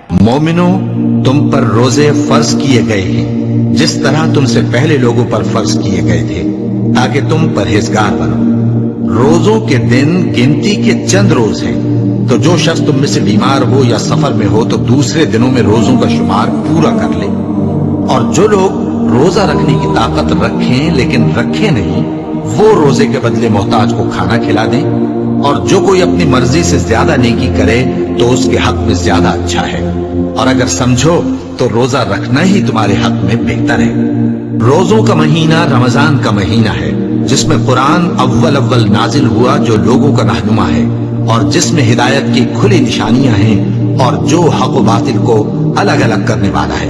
مومنو، تم پر روزے فرض کیے گئے ہیں جس طرح تم سے پہلے لوگوں پر فرض کیے گئے تھے، تاکہ تم پرہیزگار بنو۔ روزوں کے دن گنتی کے چند روز ہیں، تو جو شخص تم میں سے بیمار ہو یا سفر میں ہو تو دوسرے دنوں میں روزوں کا شمار پورا کر لے۔ اور جو لوگ روزہ رکھنے کی طاقت رکھیں لیکن رکھے نہیں، وہ روزے کے بدلے محتاج کو کھانا کھلا دیں۔ اور جو کوئی اپنی مرضی سے زیادہ نیکی کرے تو اس کے حق میں زیادہ اچھا ہے، اور اگر سمجھو تو روزہ رکھنا ہی تمہارے حق میں بہتر ہے۔ روزوں کا مہینہ رمضان کا مہینہ ہے، جس میں قرآن اول نازل ہوا، جو لوگوں کا رہنما ہے اور جس میں ہدایت کی کھلی نشانیاں ہیں، اور جو حق و باطل کو الگ الگ کرنے والا ہے۔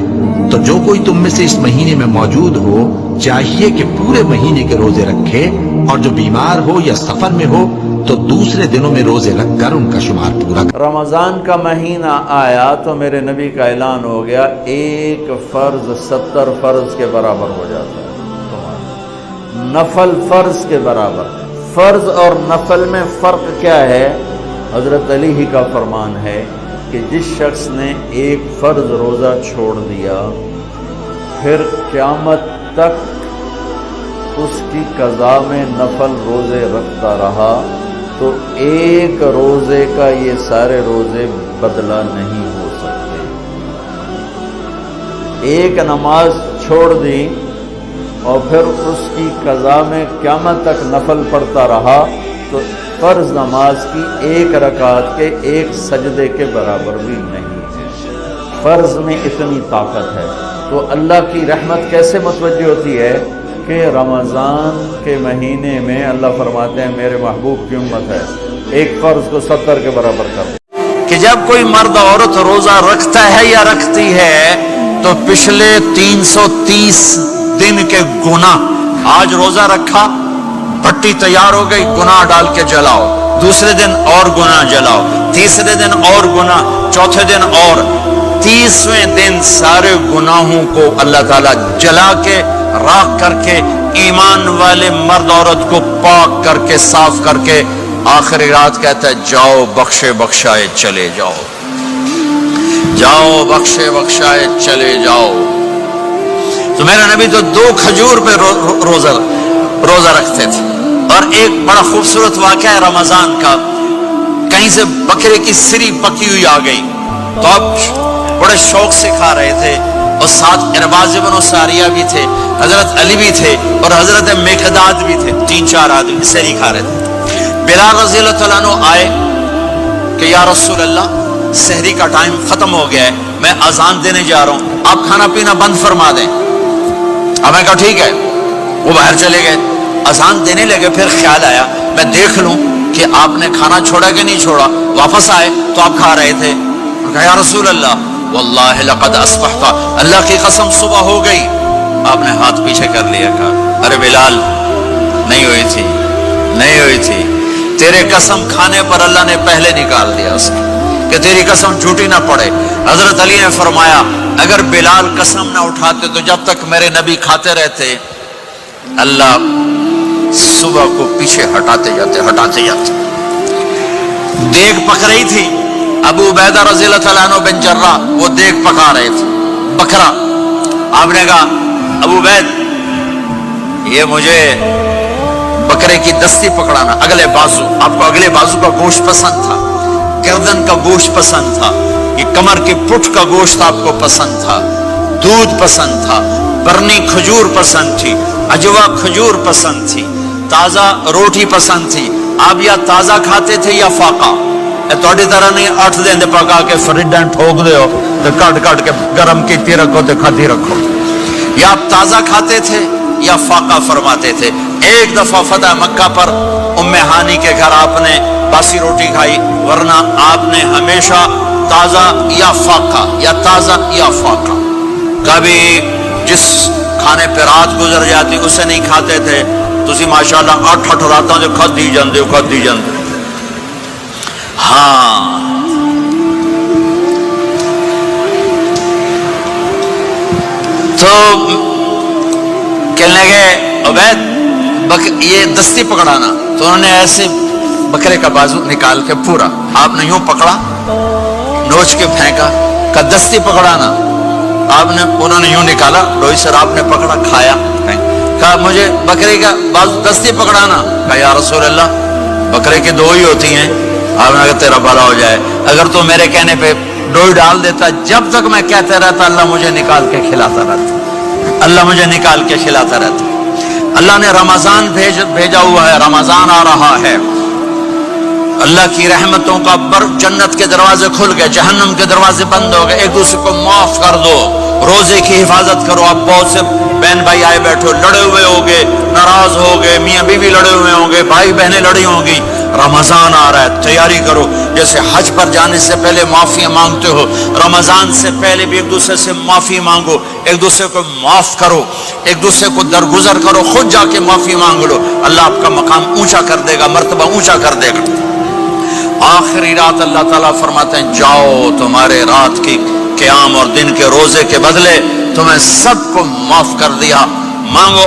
تو جو کوئی تم میں سے اس مہینے میں موجود ہو چاہیے کہ پورے مہینے کے روزے رکھے، اور جو بیمار ہو یا سفر میں ہو تو دوسرے دنوں میں روزے رکھ کر ان کا شمار پورا کرے۔ رمضان کا مہینہ آیا تو میرے نبی کا اعلان ہو گیا، ایک فرض 70 فرض کے برابر ہو جاتا ہے، نفل فرض کے برابر۔ فرض اور نفل میں فرق کیا ہے؟ حضرت علی ہی کا فرمان ہے کہ جس شخص نے ایک فرض روزہ چھوڑ دیا، پھر قیامت تک اس کی قضا میں نفل روزے رکھتا رہا، تو ایک روزے کا یہ سارے روزے بدلہ نہیں ہو سکتے۔ ایک نماز چھوڑ دی اور پھر اس کی قضا میں قیامت تک نفل پڑھتا رہا، تو فرض نماز کی ایک رکعت کے ایک سجدے کے برابر بھی نہیں ہے۔ فرض میں اتنی طاقت ہے، تو اللہ کی رحمت کیسے متوجہ ہوتی ہے کہ رمضان کے مہینے میں اللہ فرماتے ہیں میرے محبوب کی امت ہے، ایک فرض کو 70 کے برابر کر دو۔ کہ جب کوئی مرد عورت روزہ رکھتا ہے یا رکھتی ہے تو پچھلے 330 دن کے گناہ، آج روزہ رکھا، پٹی تیار ہو گئی، گناہ ڈال کے جلاؤ، دوسرے دن اور گناہ جلاؤ، تیسرے دن اور گناہ، چوتھے دن اور، 30ویں دن سارے گناہوں کو اللہ تعالیٰ جلا کے راکھ کر کے ایمان والے مرد عورت کو پاک کر کے صاف کر کے آخری رات کہتا ہے جاؤ بخشے بخشائے چلے جاؤ، جاؤ بخشے بخشائے چلے جاؤ۔ تو میرا نبی تو 2 کھجور پہ روزہ رکھتے تھے۔ اور ایک بڑا خوبصورت واقعہ ہے رمضان کا، کہیں سے بکرے کی سری پکی ہوئی آ گئی تو اب بڑے شوق سے کھا رہے تھے، اور ساتھ ارباز بن ساریہ بھی تھے، حضرت علی بھی تھے اور حضرت مقداد بھی تھے، 3-4 آدمی سری کھا رہے تھے۔ بلال رضی اللہ تعالیٰ عنہ آئے کہ یا رسول اللہ سحری کا ٹائم ختم ہو گیا ہے، میں اذان دینے جا رہا ہوں، آپ کھانا پینا بند فرما دیں۔ اب میں کہا ٹھیک ہے، وہ باہر چلے گئے، اذان دینے لگے، پھر خیال آیا میں دیکھ لوں کہ آپ نے کھانا چھوڑا کہ نہیں چھوڑا، واپس آئے تو آپ کھا رہے تھے۔ کہا یا رسول اللہ واللہ لقد اصبحت، اللہ کی قسم صبح ہو گئی۔ آپ نے ہاتھ پیچھے کر لیا، کہا ارے بلال نہیں ہوئی تھی، نہیں ہوئی تھی، تیرے قسم کھانے پر اللہ نے پہلے نکال دیا اس کو کہ تیری قسم جھوٹی نہ پڑے۔ حضرت علی نے فرمایا اگر بلال قسم نہ اٹھاتے تو جب تک میرے نبی کھاتے رہتے اللہ صبح کو پیچھے ہٹاتے جاتے۔ دیگ پک رہی تھی، ابو عبیدہ رضی اللہ تعالیٰ عنہ بن جراح وہ دیگ پکا رہے تھے، بکرا۔ آپ نے کہا ابو عبید یہ مجھے بکرے کی دستی پکڑانا، اگلے بازو، آپ کو اگلے بازو کا گوشت پسند تھا، گردن کا گوشت پسند تھا، یہ کمر کی پٹھ کا گوشت آپ کو پسند تھا، دودھ پسند تھا، برنی کھجور پسند تھی، اجوا کھجور پسند تھی، تازہ روٹی پسند تھی۔ آپ یا تازہ کھاتے تھے یا فاقہ، توڑی طرح نہیں 8 دن پکا کے فریڈاں ٹھوک دے ہو تو کٹ کے گرم کیتی رکھو تو کھاتی رکھو، یا آپ تازہ کھاتے تھے یا فاقہ فرماتے تھے۔ ایک دفعہ فتح مکہ پر ام ہانی کے گھر آپ نے باسی روٹی کھائی، ورنہ آپ نے ہمیشہ تازہ یا فاقہ یا تازہ یا فاقہ، کبھی جس کھانے پہ رات گزر جاتی اسے نہیں کھاتے تھے۔ تسی ماشاءاللہ 8 راتاں جو کھدی جاندے ہو۔ ہاں تو کہنے لگے عبید یہ دستی پکڑانا، تو انہوں نے ایسے بکرے کا بازو نکال کے پورا آپ نے یوں پکڑا، نوچ کے پھینکا، کا دستی پکڑانا. آپ نے, انہوں نے یوں نکالا روئی سر, آپ نے پکڑا, کھایا. کہا مجھے بکرے کا بازو دستی پکڑانا. کہا یا رسول اللہ بکرے کی 2 ہی ہوتی ہیں. آپ نے کہا تیرا بھلا ہو جائے, اگر تو میرے کہنے پہ ڈوئی ڈال دیتا, جب تک میں کہتے رہتا اللہ مجھے نکال کے کھلاتا رہتا, اللہ مجھے نکال کے کھلاتا رہتا. اللہ نے رمضان بھیجا ہوا ہے, رمضان آ رہا ہے, اللہ کی رحمتوں کا جنت کے دروازے کھل گئے, جہنم کے دروازے بند ہو گئے. ایک دوسرے کو معاف کر دو, روزے کی حفاظت کرو. اب بہت سے بہن بھائی آئے بیٹھو, لڑے ہوئے ہوگے, ناراض ہوگے, میاں بیوی لڑے ہوئے ہوں گے, بھائی بہنیں لڑی ہوں گی. رمضان آ رہا ہے, تیاری کرو. جیسے حج پر جانے سے پہلے معافی مانگتے ہو, رمضان سے پہلے بھی ایک دوسرے سے معافی مانگو, ایک دوسرے کو معاف کرو, ایک دوسرے کو درگزر کرو, خود جا کے معافی مانگ لو. اللہ آپ کا مقام اونچا کر دے گا, مرتبہ اونچا کر دے گا. آخری رات اللہ تعالیٰ فرماتے ہیں جاؤ, تمہارے رات کی قیام اور دن کے روزے کے بدلے تمہیں سب کو معاف کر دیا. مانگو